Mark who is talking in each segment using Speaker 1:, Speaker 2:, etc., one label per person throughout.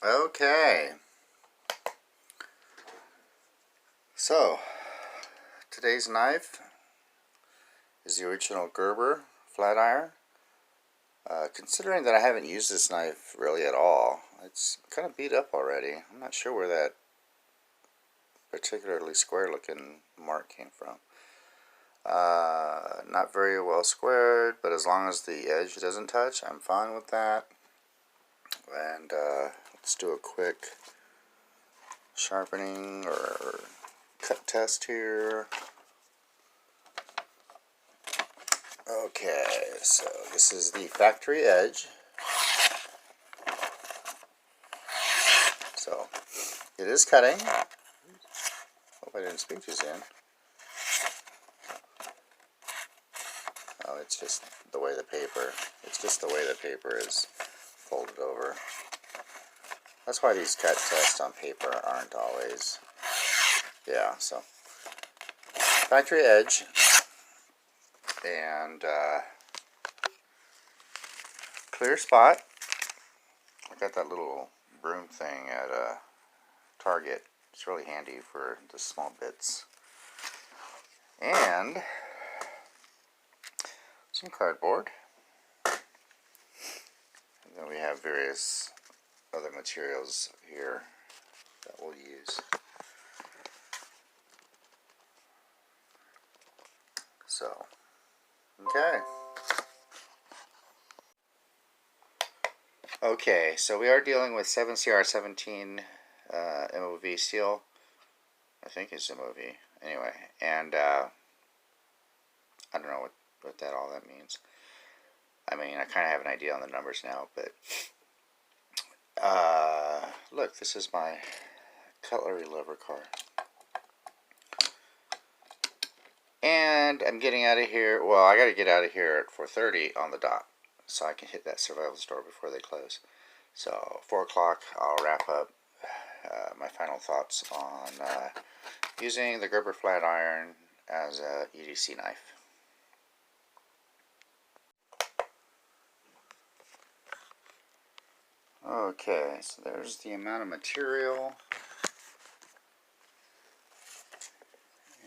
Speaker 1: Okay, so today's knife is the original Gerber Flatiron. Considering that I haven't used this knife really at all, it's kind of beat up already. I'm not sure where that particularly square looking mark came from. Not very well squared, but as long as the edge doesn't touch, I'm fine with that. And let's do a quick sharpening or cut test here. Okay, so this is the factory edge. So it is cutting. Hope I didn't speak too soon. Oh, it's just the way the paper. It's just the way the paper is folded over. That's why these cut tests on paper aren't always. Yeah, so factory edge and clear spot. I got that little broom thing at Target. It's really handy for the small bits. And some cardboard. And then we have various other materials here that we'll use. So, okay. Okay, so we are dealing with 7CR17 MOV steel. I think it's MOV. Anyway, and I don't know what all that means. I mean, I kind of have an idea on the numbers now, but look, this is my cutlery lever car. And I'm getting out of here. Well, I got to get out of here at 4:30 on the dot, so I can hit that survival store before they close. So 4 o'clock, I'll wrap up my final thoughts on using the Gerber Flatiron as a EDC knife. Okay, so there's the amount of material.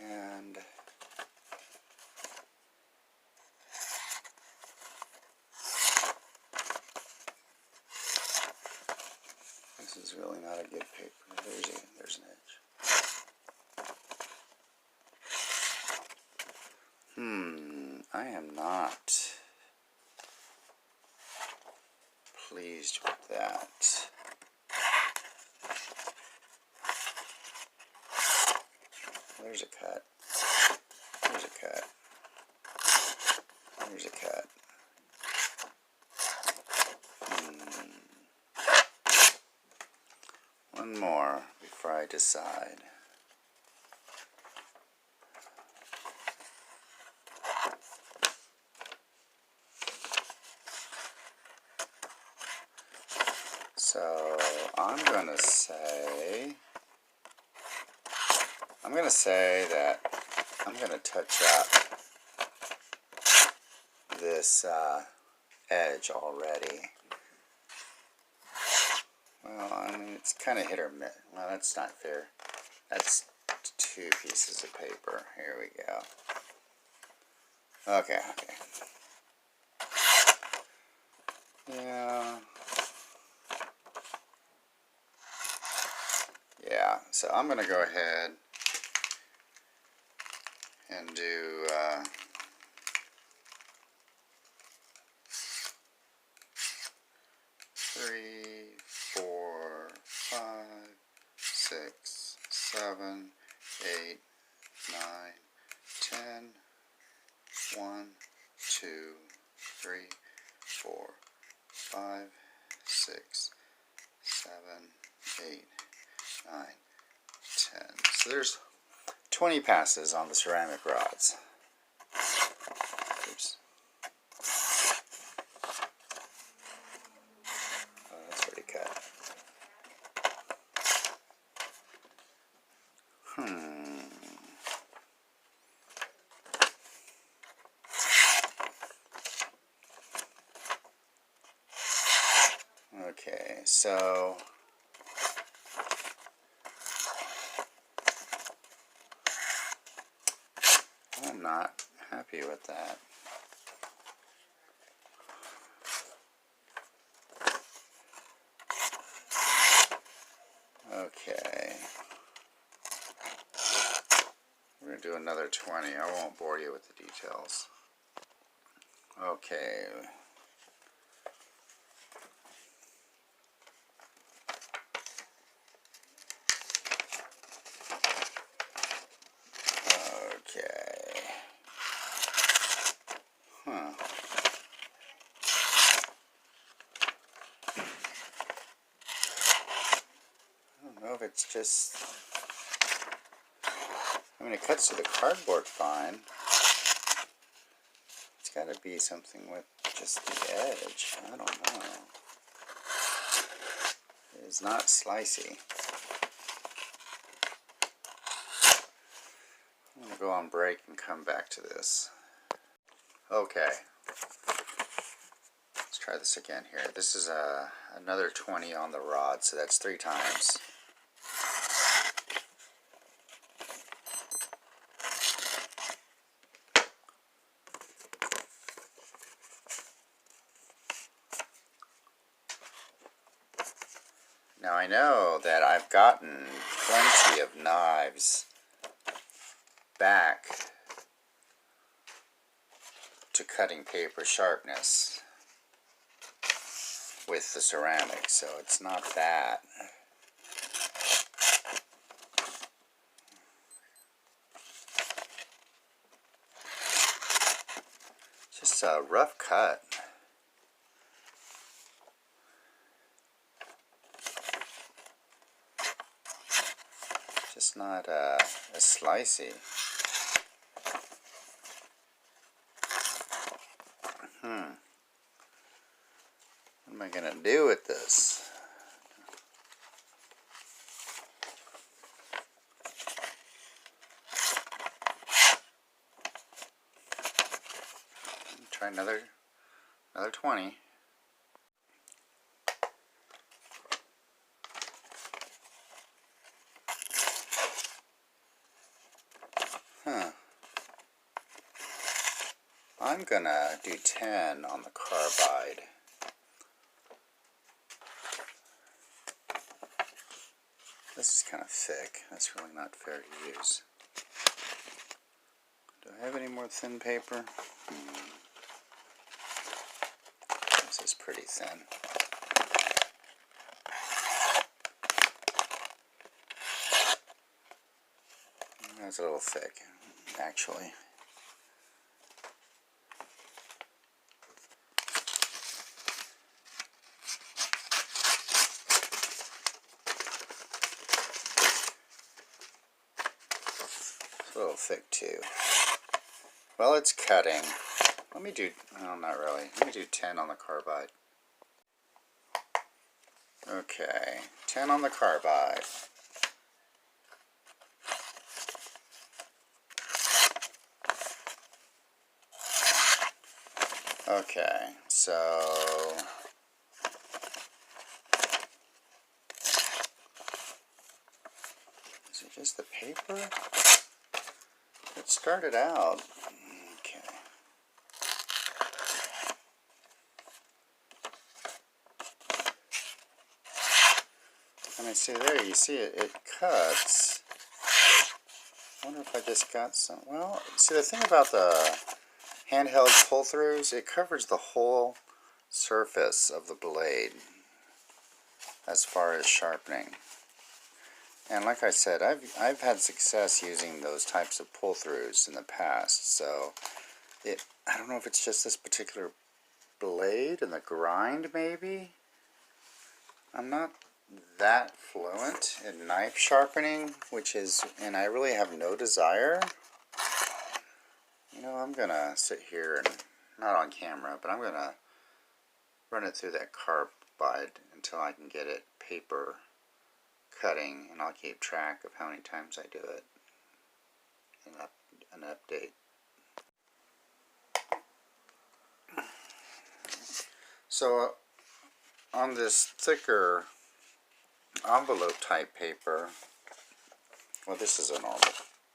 Speaker 1: And this is really not a good paper. There's an edge. I am not pleased with that. There's a cut. There's a cut. There's a cut. One more before I decide. So I'm gonna say that I'm gonna touch up this edge already. Well, I mean, it's kind of hit or miss. Well, that's not fair. That's 2 pieces of paper. Here we go. Okay. Yeah, so I'm going to go ahead and do 3, 4, 5, 6, 7, 8, 9, 10, 1, 2, 3, 4, 5, 6, 7, 8, 9, 10. So there's 20 passes on the ceramic rods. Oops. Oh, that's already cut. Okay, so I'm not happy with that. Okay. We're going to do another 20. I won't bore you with the details. Okay. Okay. Huh. I don't know if it's just... I mean, it cuts to the cardboard fine. It's got to be something with just the edge. I don't know. It is not slicey. I'm going to go on break and come back to this. Okay. Let's try this again here. This is another 20 on the rod, so that's 3 times. Now I know that I've gotten plenty of knives back to cutting paper sharpness with the ceramic, so it's not that. Just a rough cut. Just not as slicey. What am I going to do with this? Try another 20. I'm gonna do 10 on the carbide. This is kind of thick. That's really not fair to use. Do I have any more thin paper? This is pretty thin. That's a little thick, actually. It's a little thick too. Well, it's cutting. Let me do, no, not really. Let me do 10 on the carbide. Okay, 10 on the carbide. Okay, so is it just the paper? It started out. Okay. I mean, see there, you see it cuts. I wonder if I just got some. Well, see, the thing about the handheld pull-throughs, it covers the whole surface of the blade as far as sharpening. And like I said, I've had success using those types of pull-throughs in the past, so I don't know if it's just this particular blade and the grind, maybe? I'm not that fluent in knife sharpening, and I really have no desire. You know, I'm gonna sit here and, not on camera, but I'm gonna run it through that carbide until I can get it paper cutting, and I'll keep track of how many times I do it. An update. So on this thicker envelope type paper, well, this is a normal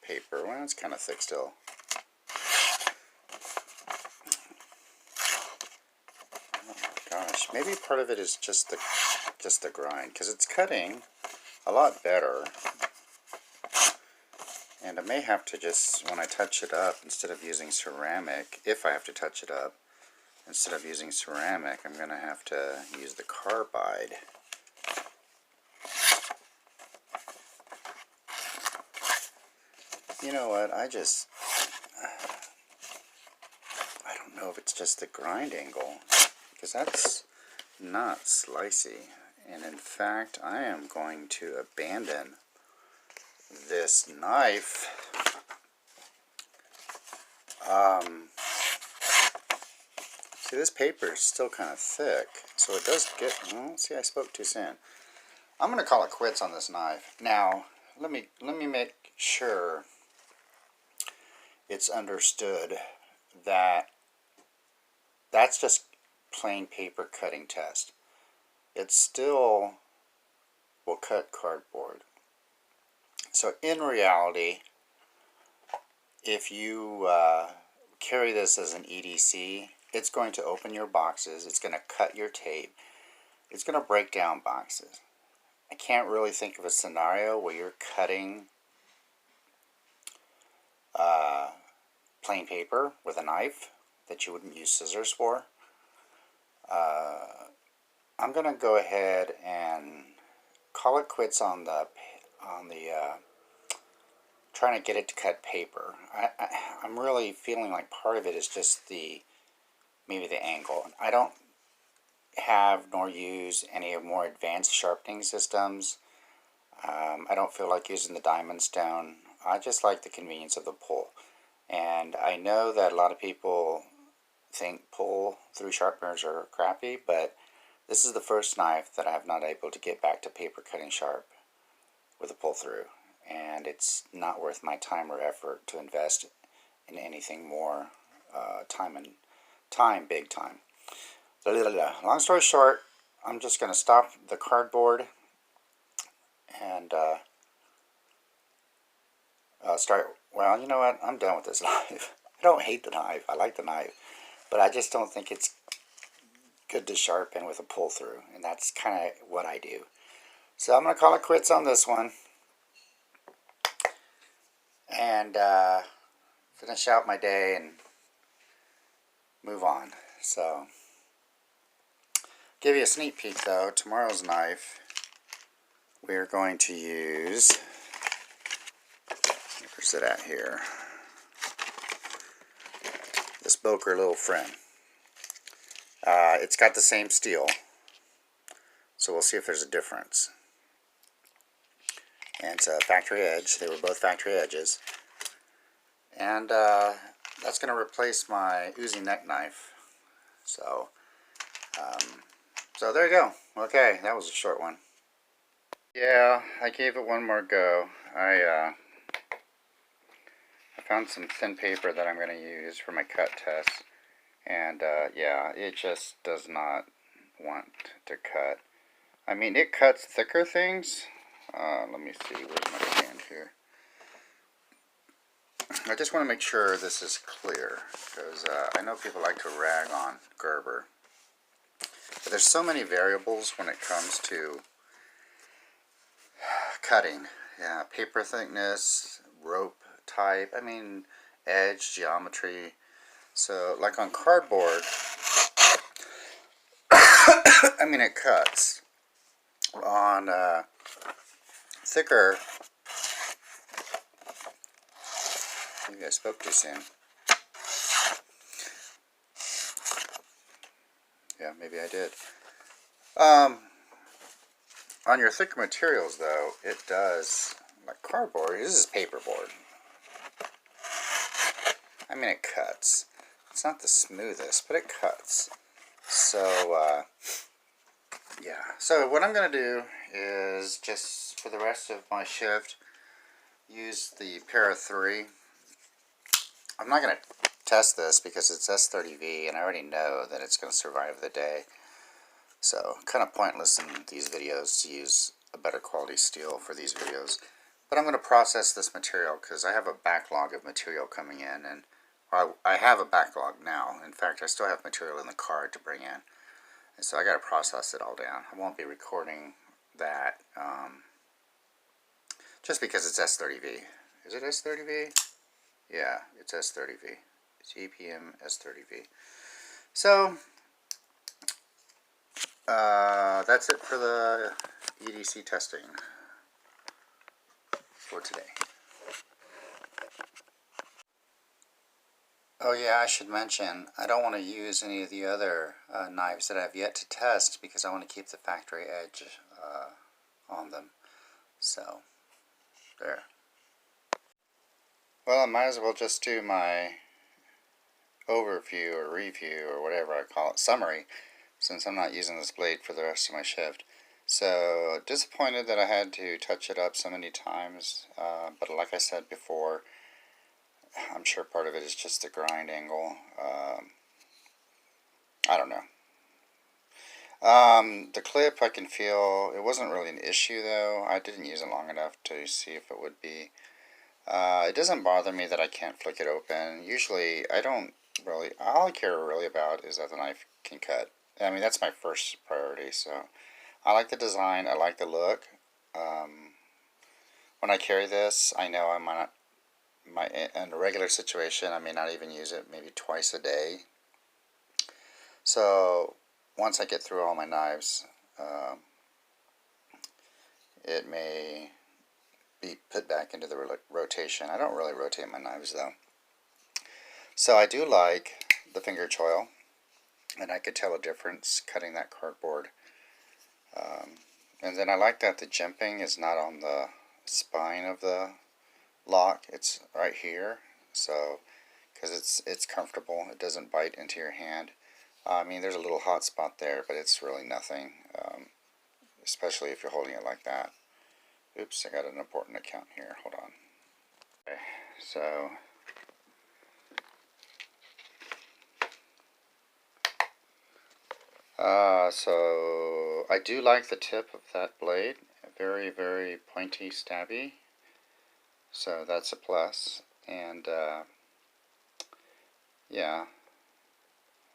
Speaker 1: paper. Well, it's kind of thick still. maybe part of it is just the grind, because it's cutting a lot better. And I may have to just, when I touch it up, instead of using ceramic, if I have to touch it up, instead of using ceramic, I'm going to have to use the carbide. You know what, I don't know if it's just the grind angle, because that's not slicey. And in fact, I am going to abandon this knife. See, this paper is still kind of thick, so it does get, well, see, I spoke too soon. I'm going to call it quits on this knife. Now, let me make sure it's understood that that's just plain paper cutting test. It still will cut cardboard. So in reality, if you carry this as an EDC, it's going to open your boxes, it's going to cut your tape, it's going to break down boxes. I can't really think of a scenario where you're cutting plain paper with a knife that you wouldn't use scissors for. I'm going to go ahead and call it quits on the trying to get it to cut paper. I'm really feeling like part of it is just maybe the angle. I don't have nor use any more advanced sharpening systems. I don't feel like using the diamond stone. I just like the convenience of the pull. And I know that a lot of people think pull through sharpeners are crappy, but this is the first knife that I have not able to get back to paper cutting sharp with a pull through. And it's not worth my time or effort to invest in anything more big time. Long story short, I'm just going to stop the cardboard and start, well, you know what, I'm done with this knife. I don't hate the knife, I like the knife, but I just don't think it's good to sharpen with a pull through, and that's kind of what I do. So I'm going to call it quits on this one, and finish out my day and move on. So, give you a sneak peek though, tomorrow's knife, we are going to use, where's it at here, this Boker little friend. It's got the same steel, so we'll see if there's a difference. And it's a factory edge, they were both factory edges. And that's going to replace my Uzi neck knife. So, so there you go. Okay, that was a short one. Yeah, I gave it one more go. I found some thin paper that I'm going to use for my cut test. And yeah, it just does not want to cut. I mean, it cuts thicker things. Let me see, where's my hand here? I just want to make sure this is clear, because I know people like to rag on Gerber. But there's so many variables when it comes to cutting. Yeah, paper thickness, rope type, I mean, edge, geometry. So, like on cardboard, I mean, it cuts. On thicker, maybe I spoke too soon. Yeah, maybe I did. On your thicker materials, though, it does, like cardboard, this is paperboard. I mean, it cuts. It's not the smoothest, but it cuts. So, yeah. So what I'm going to do is just, for the rest of my shift, use the Para 3. I'm not going to test this because it's S30V, and I already know that it's going to survive the day. So, kind of pointless in these videos to use a better quality steel for these videos. But I'm going to process this material because I have a backlog of material coming in, and I have a backlog now. In fact, I still have material in the car to bring in. And so I got to process it all down. I won't be recording that just because it's S30V. Is it S30V? Yeah, it's S30V. It's EPM S30V. So that's it for the EDC testing for today. Oh yeah, I should mention, I don't want to use any of the other knives that I've yet to test because I want to keep the factory edge on them. So, there. Well, I might as well just do my overview or review or whatever I call it, summary, since I'm not using this blade for the rest of my shift. So, disappointed that I had to touch it up so many times, but like I said before, I'm sure part of it is just the grind angle. I don't know. The clip I can feel, it wasn't really an issue though. I didn't use it long enough to see if it would be. It doesn't bother me that I can't flick it open. Usually I don't really, all I care really about is that the knife can cut. I mean, that's my first priority. So I like the design, I like the look. When I carry this, I know I might not, in a regular situation, I may not even use it maybe twice a day. So once I get through all my knives, it may be put back into the rotation. I don't really rotate my knives though. So I do like the finger choil, and I could tell a difference cutting that cardboard. And then I like that the jimping is not on the spine of the lock, it's right here. So, because it's comfortable, it doesn't bite into your hand. I mean, there's a little hot spot there, but it's really nothing, especially if you're holding it like that. Oops, I got an important account here. Hold on. Okay, so I do like the tip of that blade. Very, very pointy, stabby. So that's a plus. And yeah.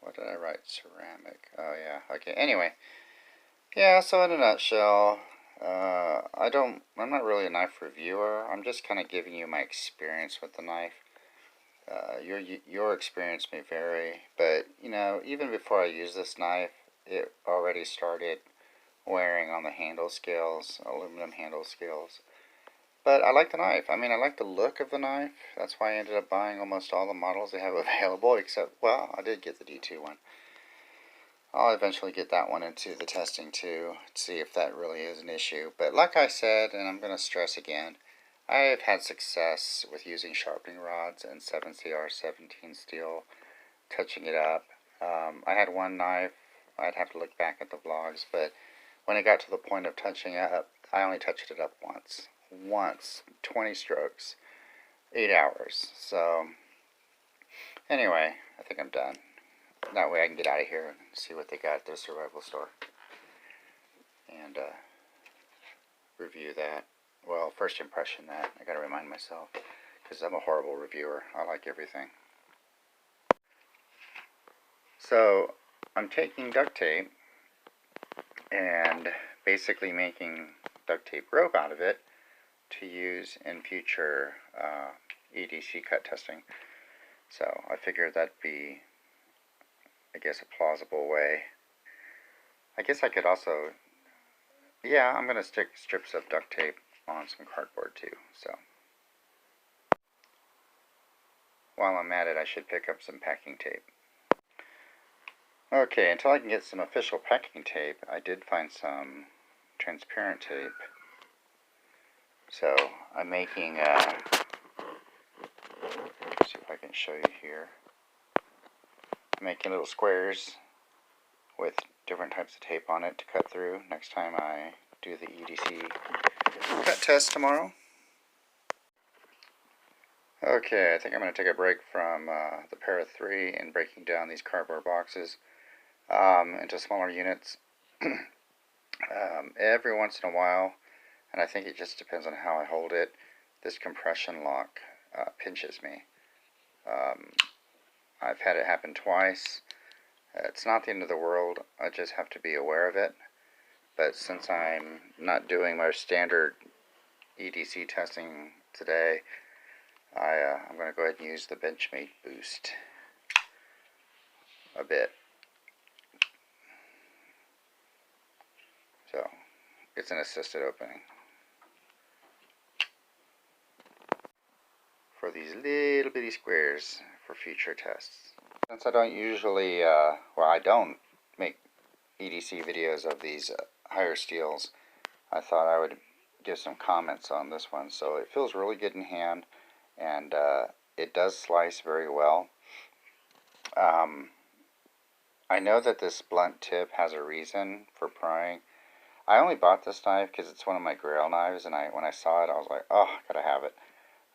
Speaker 1: What did I write? Ceramic. Oh yeah. Okay. Anyway. Yeah. So in a nutshell, I'm not really a knife reviewer. I'm just kind of giving you my experience with the knife. Your experience may vary, but you know, even before I use this knife, it already started wearing on the handle scales, aluminum handle scales. But I like the knife. I mean, I like the look of the knife. That's why I ended up buying almost all the models they have available, except, well, I did get the D2 one. I'll eventually get that one into the testing too, to see if that really is an issue. But like I said, and I'm going to stress again, I have had success with using sharpening rods and 7CR17 steel, touching it up. I had one knife, I'd have to look back at the vlogs, but when it got to the point of touching it up, I only touched it up once. 20 strokes, 8 hours. So, anyway, I think I'm done. That way I can get out of here and see what they got at the survival store. And review that. Well, first impression that. I gotta remind myself, because I'm a horrible reviewer. I like everything. So, I'm taking duct tape and basically making duct tape rope out of it to use in future EDC cut testing. So I figured that'd be, I guess, a plausible way. I guess I could also, yeah, I'm going to stick strips of duct tape on some cardboard too. So while I'm at it, I should pick up some packing tape. Okay, until I can get some official packing tape, I did find some transparent tape. So I'm making, let's see if I can show you here. I'm making little squares with different types of tape on it to cut through next time I do the EDC cut test tomorrow. Okay, I think I'm going to take a break from the Para 3 and breaking down these cardboard boxes into smaller units. Every once in a while, and I think it just depends on how I hold it, this compression lock pinches me. I've had it happen twice, It's not the end of the world, I just have to be aware of it. But since I'm not doing my standard EDC testing today, I'm going to go ahead and use the Benchmade boost a bit. So it's an assisted opening for these little bitty squares for future tests. Since I don't usually, I don't make EDC videos of these higher steels, I thought I would give some comments on this one. So it feels really good in hand, and it does slice very well. I know that this blunt tip has a reason for prying. I only bought this knife because it's one of my Grail knives, and when I saw it, I was like, oh, gotta have it.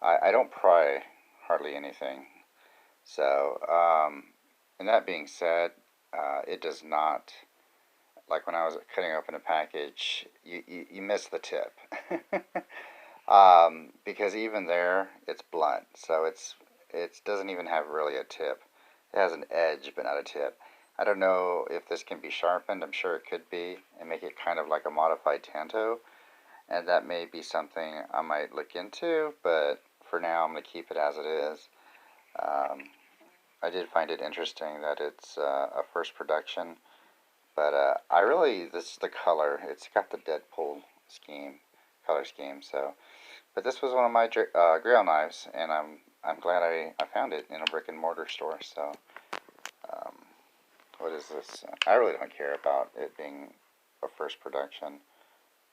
Speaker 1: I don't pry hardly anything. So, and that being said, it does not, like when I was cutting open a package, you miss the tip. Because even there, it's blunt, so it doesn't even have really a tip. It has an edge, but not a tip. I don't know if this can be sharpened. I'm sure it could be, and make it kind of like a modified Tanto, and that may be something I might look into, but for now I'm going to keep it as it is. I did find it interesting that it's a first production, but this is the color. It's got the Deadpool color scheme. So, but this was one of my Grail knives, and I'm glad I found it in a brick and mortar store. So, what is this? I really don't care about it being a first production,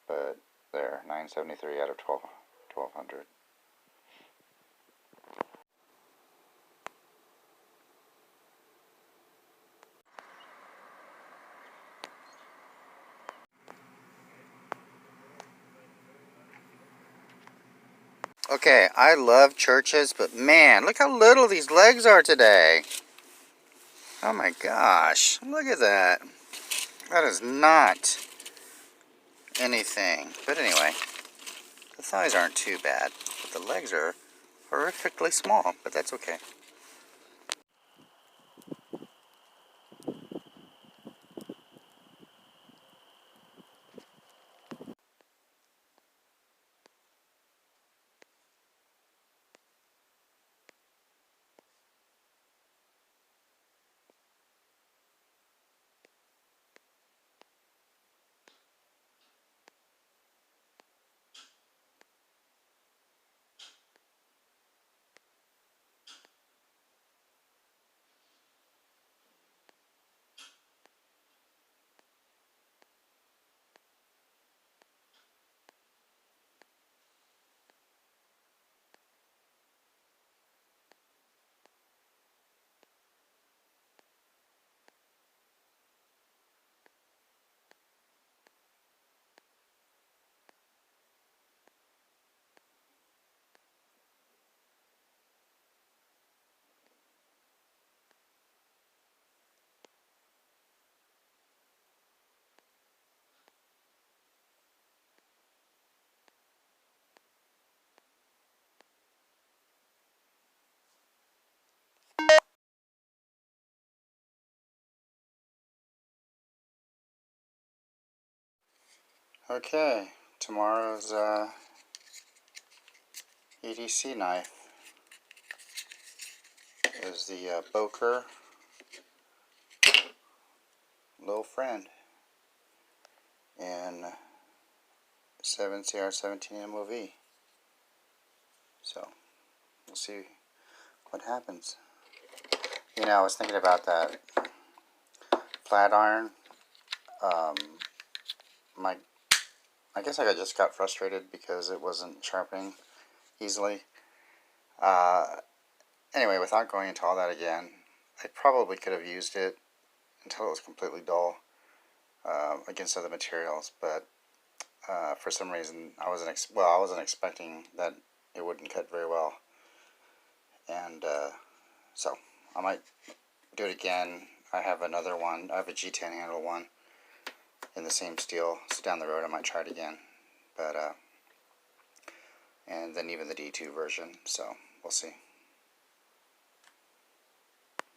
Speaker 1: but there, 973 out of 1200. Okay, I love churches, but man, look how little these legs are today. Oh my gosh, look at that. That is not anything. But anyway, the thighs aren't too bad, but the legs are horrifically small, but that's okay. Okay, tomorrow's EDC knife is the Boker Little Friend in 7CR17 MOV. So, we'll see what happens. You know, I was thinking about that Flatiron. I guess I just got frustrated because it wasn't sharpening easily. Anyway, without going into all that again, I probably could have used it until it was completely dull against other materials, but for some reason I wasn't expecting that it wouldn't cut very well, and so I might do it again. I have another one. I have a G10 handle one in the same steel, so down the road I might try it again, but and then even the D2 version, so we'll see.